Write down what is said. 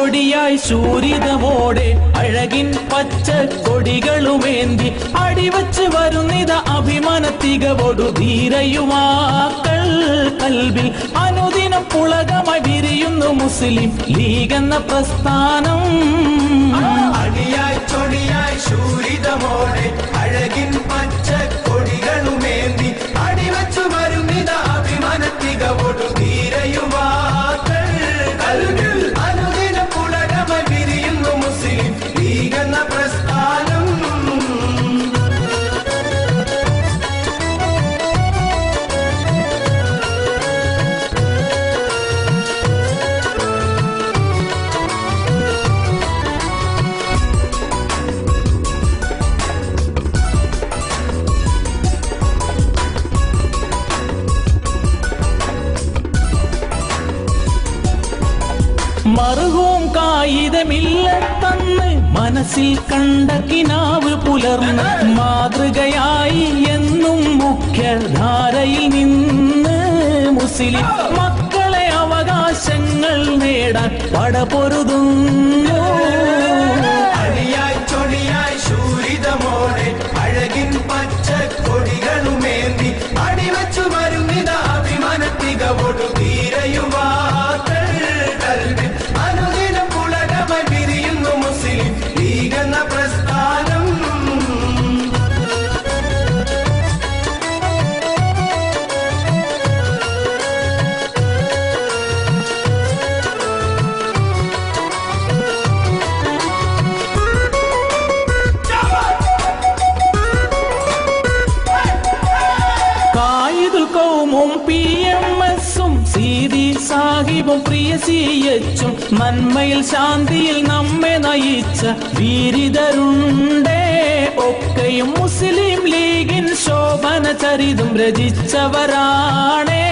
ചൊടിയായി ശൂരിതമോടെ അഴകിൻ പച്ച കൊടികളുമേന്തി അടിവച്ച് വരുന്നിത അഭിമാന തികവോടു ധീരയുവാക്കൾ കൽബിൽ അനുദിനം പുളകമായി വിരിയുന്നു മുസ്ലിം ലീഗ് എന്ന പ്രസ്ഥാനം. അടിയായി ചൊടിയായി ശൂരിതമോടെ അഴകിൻ പച്ച കൊടികളുമേന്തി അടിവച്ചു വരുന്നിത അഭിമാന തികവോടു ധീരയുവാക്കൾ കൽബിൽ അനുദിനം പുളകമായി വിരിയുന്നു മുസ്ലിം ലീഗ് എന്ന പ്രസ്ഥാനം. മറുകവും കായികമില്ല തന്ന് മനസ്സിൽ കണ്ട കിനാവ് പുലർന്ന് മാതൃകയായി എന്നും മുഖ്യധാരയിൽ നിന്ന് മുസ്ലിം മക്കളെ അവകാശങ്ങൾ നേടാൻ പടപൊരുതുന്നു. അടിയായി ചൊടിയായി ശൂരിതമോടെ അഴകിൻ പച്ച കൊടികളുമേന്തി അടിവച്ചു വരുന്നിത അഭിമാന തികവോടു ധീരയുവാക്കൾ കൽബിൽ അനുദിനം പുളകമായി വിരിയുന്നു മുസ്ലിം ലീഗ് എന്ന പ്രസ്ഥാനം. കായിദുൽ കൗമും PMS-ഉം സീതി സാഹിബും പ്രിയ CH-ഉം നന്മയിൽ ശാന്തിയിൽ നമ്മെ നയിച്ച വീരിതരുണ്ടേ. ഒക്കെയും മുസ്ലിം ലീഗിൻ ശോഭന ചരിതം രചിച്ചവരാണേ.